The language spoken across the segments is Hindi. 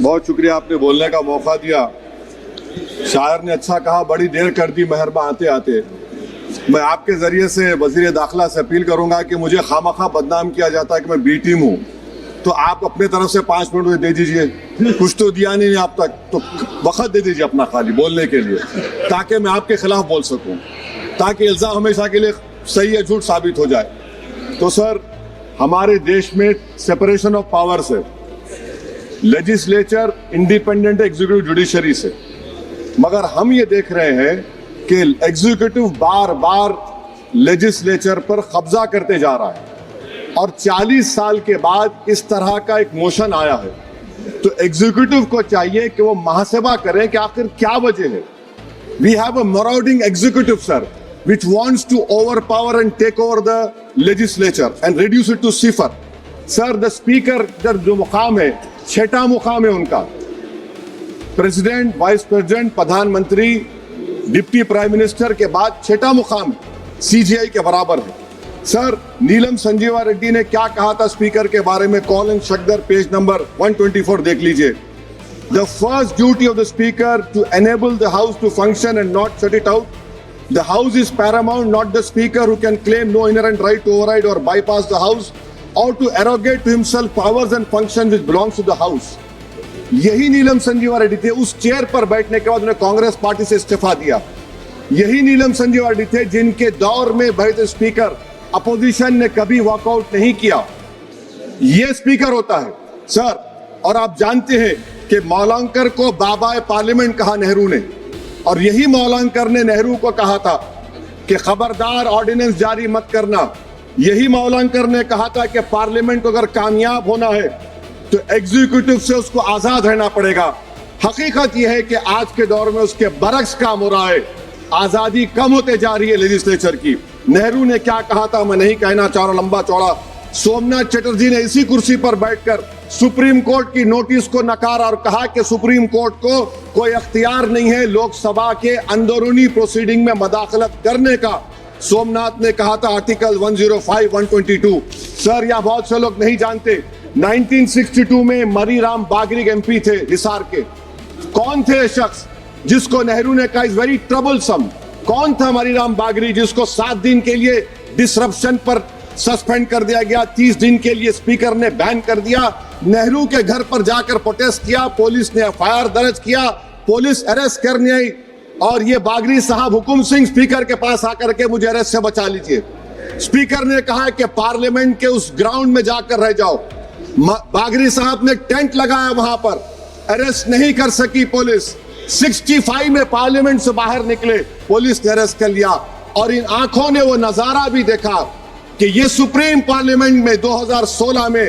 बहुत शुक्रिया, आपने बोलने का मौका दिया। शायर ने अच्छा कहा, बड़ी देर कर दी मेहरबा आते आते। मैं आपके जरिए से वजीर दाखिला से अपील करूंगा कि मुझे खामखा बदनाम किया जाता है कि मैं बी टीम हूँ, तो आप अपने तरफ से 5 मिनट दे दीजिए। कुछ तो दिया नहीं आप तक, तो वक्त दे दीजिए अपना खाली बोलने के लिए, ताकि मैं आपके खिलाफ बोल सकूं, ताकि इल्जाम हमेशा के लिए सही या झूठ साबित हो जाए। तो सर, हमारे देश में सेपरेशन ऑफ पावर्स है, लेजिस्लेचर इंडिपेंडेंट एग्जीक्यूटिव जुडिशरी से, मगर हम ये देख रहे हैं कि एग्जीक्यूटिव बार बार लेजिस्लेचर पर कब्जा करते जा रहा है, और 40 साल के बाद इस तरह का एक मोशन आया है। तो एग्जीक्यूटिव को चाहिए कि वो मुहासबा करें कि आखिर क्या वजह है। We have a marauding executive sir, which wants to overpower and take over the legislature and reduce it to cipher. Sir, the speaker जो मुकाम है, 6ठा मुकाम है उनका। प्रेसिडेंट, वाइस प्रेसिडेंट, प्रधानमंत्री, डिप्टी प्राइम मिनिस्टर के बाद 6ठा मुकाम सीजीआई के बराबर है। सर, नीलम संजीवा रेड्डी ने क्या कहा था स्पीकर के बारे में, कॉल एंड शक्दर पेज नंबर 124 देख लीजिए। The first duty of the speaker to enable the house to function and not shut it out. The house is paramount, not the speaker who can claim no inherent right to override or bypass the house or to arrogate to himself powers and functions which belongs to the house. यही नीलम संजीवा रेड्डी थे। उस चेयर पर बैठने के बाद उन्हें कांग्रेस पार्टी से इस्तीफा दिया। यही नीलम संजीवा रेड्डी थे जिनके दौर में बैठे स्पीकर अपोजिशन ने कभी वॉकआउट नहीं किया। ये स्पीकर होता है सर। और आप जानते हैं कि मौलांकर को बाबा पार्लियामेंट कहा नेहरू ने, और यही मौलांकर ने नेहरू को कहा था कि खबरदार ऑर्डिनेंस जारी मत करना। यही मौलांकर ने कहा था कि पार्लियामेंट को अगर कामयाब होना है तो एग्जीक्यूटिव से उसको आजाद रहना पड़ेगा। हकीकत यह है कि आज के दौर में उसके बरक्स काम हो रहा है, आजादी कम होते जा रही है लेजिस्लेचर की। नेहरू ने क्या कहा था मैं नहीं कहना चाह रहा लंबा चौड़ा। सोमनाथ चटर्जी ने इसी कुर्सी पर बैठकर सुप्रीम कोर्ट की नोटिस को नकारा और कहा कि सुप्रीम कोर्ट को कोई अख्तियार नहीं है लोकसभा के अंदरूनी प्रोसीडिंग में मदाखलत करने का। सोमनाथ ने कहा था आर्टिकल 105, 122। सर, यह बहुत से लोग नहीं जानते, 1962 में मरीराम बागरी एमपी थे हिसार के। कौन थे शख्स जिसको नेहरू ने कहा इज वेरी ट्रबलसम? कौन था मरीराम बागरी जिसको 7 दिन के लिए डिसरप्शन पर सस्पेंड कर दिया गया, 30 दिन के लिए स्पीकर ने बैन कर दिया। नेहरू के घर पर जाकर प्रोटेस्ट किया, पुलिस ने एफआईआर दर्ज किया, पुलिस अरेस्ट करने आई, और ये बागरी साहब हुकुम सिंह स्पीकर के पास आकर के मुझे अरेस्ट से बचा लीजिए। स्पीकर ने कहा कि पार्लियामेंट के उस ग्राउंड में जाकर रह जाओ। बागरी साहब ने टेंट लगाया वहां पर, अरेस्ट नहीं कर सकी पुलिस। 65 में पार्लियामेंट से बाहर निकले, पुलिस ने अरेस्ट कर लिया। और इन आंखों ने वो नजारा भी देखा कि ये सुप्रीम पार्लियामेंट में 2016 में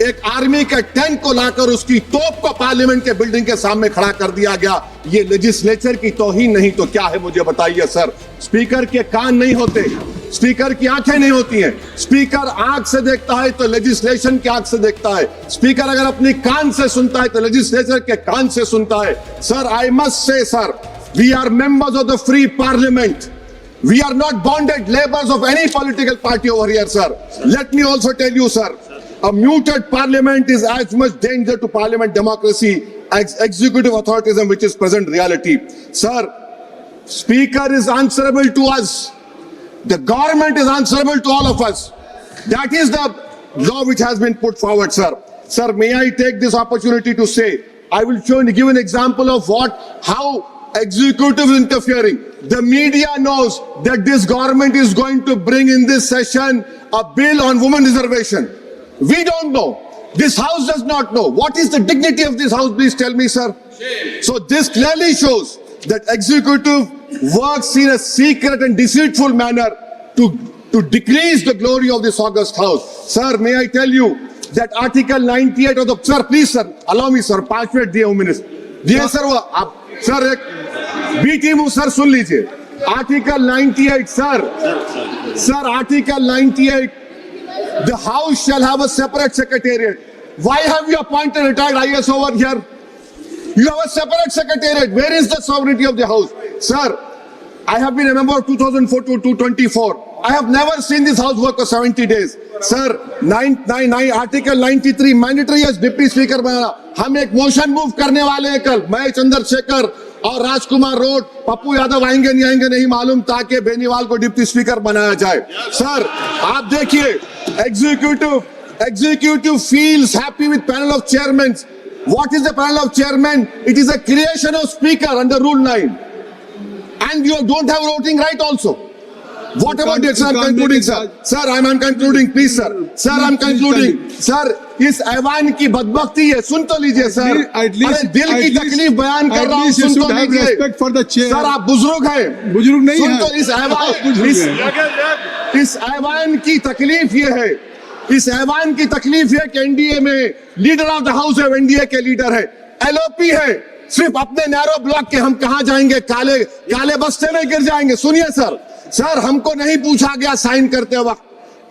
एक आर्मी के टैंक को लाकर उसकी तोप को पार्लियामेंट के बिल्डिंग के सामने खड़ा कर दिया गया। ये लेजिस्लेचर की तौहीन नहीं तो क्या है मुझे बताइए सर। स्पीकर के कान नहीं होते, स्पीकर की आंखें नहीं होती हैं। स्पीकर आंख से देखता है तो लेजिस्लेशन की आंख से देखता है। स्पीकर अगर अपनी कान से सुनता है तो लेजिस्लेचर के कान से सुनता है। Sir, I must say sir, we are members of the free parliament. We are not bonded laborers of any political party over here, sir. Let me also tell you, sir, a muted parliament is as much danger to parliament democracy as executive authoritarianism, which is present reality. Sir, Speaker is answerable to us. The government is answerable to all of us. That is the law which has been put forward, sir. Sir, may I take this opportunity to say, I will give an example of how executive is interfering. The media knows that this government is going to bring in this session a bill on women reservation. We don't know. This house does not know. What is the dignity of this house? Please tell me, sir. So this clearly shows that executive works in a secret and deceitful manner to decrease the glory of this august house. Sir, may I tell you that Article 98 of the... Sir, please, sir. Allow me, sir. 5 minute दिए हूँ मैंने। दिए सर वो आप सर एक बी टीम हूँ सर, सुन लीजिए। Article 98 sir article 98, the house shall have a separate secretariat. Why have you appointed retired IAS over here? You have a separate secretariat. Where is the sovereignty of the house? Sir, I have been a member of 2004 to 2024. I have never seen this house work for 70 days. Sir 999 article 93 mandatory as deputy speaker बनाना। हम एक मोशन मूव करने वाले हैं कल, मैं चंद्रशेखर और राजकुमार रोड, पप्पू यादव आएंगे नहीं आएंगे नहीं मालूम, ताकि बेनीवाल को डिप्टी स्पीकर बनाया जाए। सर आप देखिए, executive feels happy with panel of chairmen. What is the panel of chairmen? It is a creation of speaker under Rule 9, and you don't have voting right also. What about it, sir? I'm concluding, sir. Sir, I'm concluding, please, sir. Sir, I'm concluding. Sir, इस ऐवान की बदबख्ती है, सुन तो लीजिए सर। अरे दिल की तकलीफ बयान कर रहा हूँ, सुन तो लीजिए। सर आप बुजुर्ग हैं, बुजुर्ग नहीं सुन है। तो इस ऐवान की तकलीफ ये है, इस ऐवान की तकलीफ है कि एनडीए में लीडर ऑफ द हाउस है, एनडीए के लीडर है, एलओपी है, सिर्फ अपने नैरो ब्लॉक के हम कहां जाएंगे, काले बस्ते में गिर जाएंगे। सुनिए सर हमको नहीं पूछा गया साइन करते वक्त,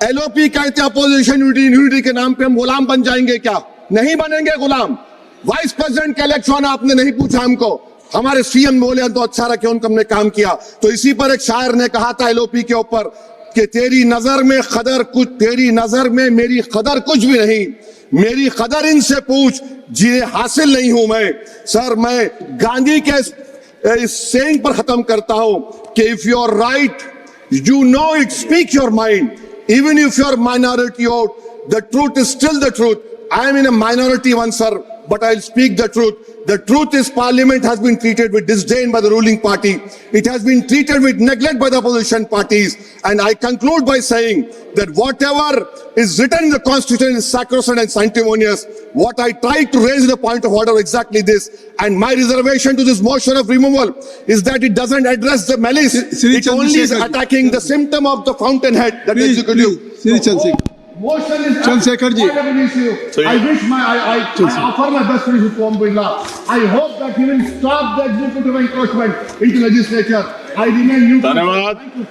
एलओपी कहते अपोजिशन यूनिटी के नाम पे हम गुलाम बन जाएंगे क्या? नहीं बनेंगे गुलाम। वाइस प्रेसिडेंट का इलेक्शन आपने नहीं पूछा हमको, हमारे सीएम बोले तो अच्छा रखे, उनको हमने काम किया। तो इसी पर एक शायर ने कहा था एलओपी के ऊपर कि तेरी नजर में खदर कुछ, तेरी नजर में मेरी खदर कुछ भी नहीं, मेरी खदर इनसे पूछ, जिए हासिल नहीं हूं मैं। सर मैं गांधी के इस सेइंग पर खत्म करता हूं कि if you are right you know it, speak your mind, even if you are minority out, the truth is still the truth. I am in a minority one, sir, but I'll speak the truth. The truth is Parliament has been treated with disdain by the ruling party. It has been treated with neglect by the opposition parties. And I conclude by saying that whatever is written in the Constitution is sacrosanct and sanctimonious. What I tried to raise the point of order exactly this. And my reservation to this motion of removal is that it doesn't address the malice. It only is attacking the symptom of the fountainhead, that executive. Motion is Chandrasekhar ji. I wish I offer my best wishes to Om Birla. I hope that he will stop the executive encroachment into legislature. I remain neutral. धन्यवाद।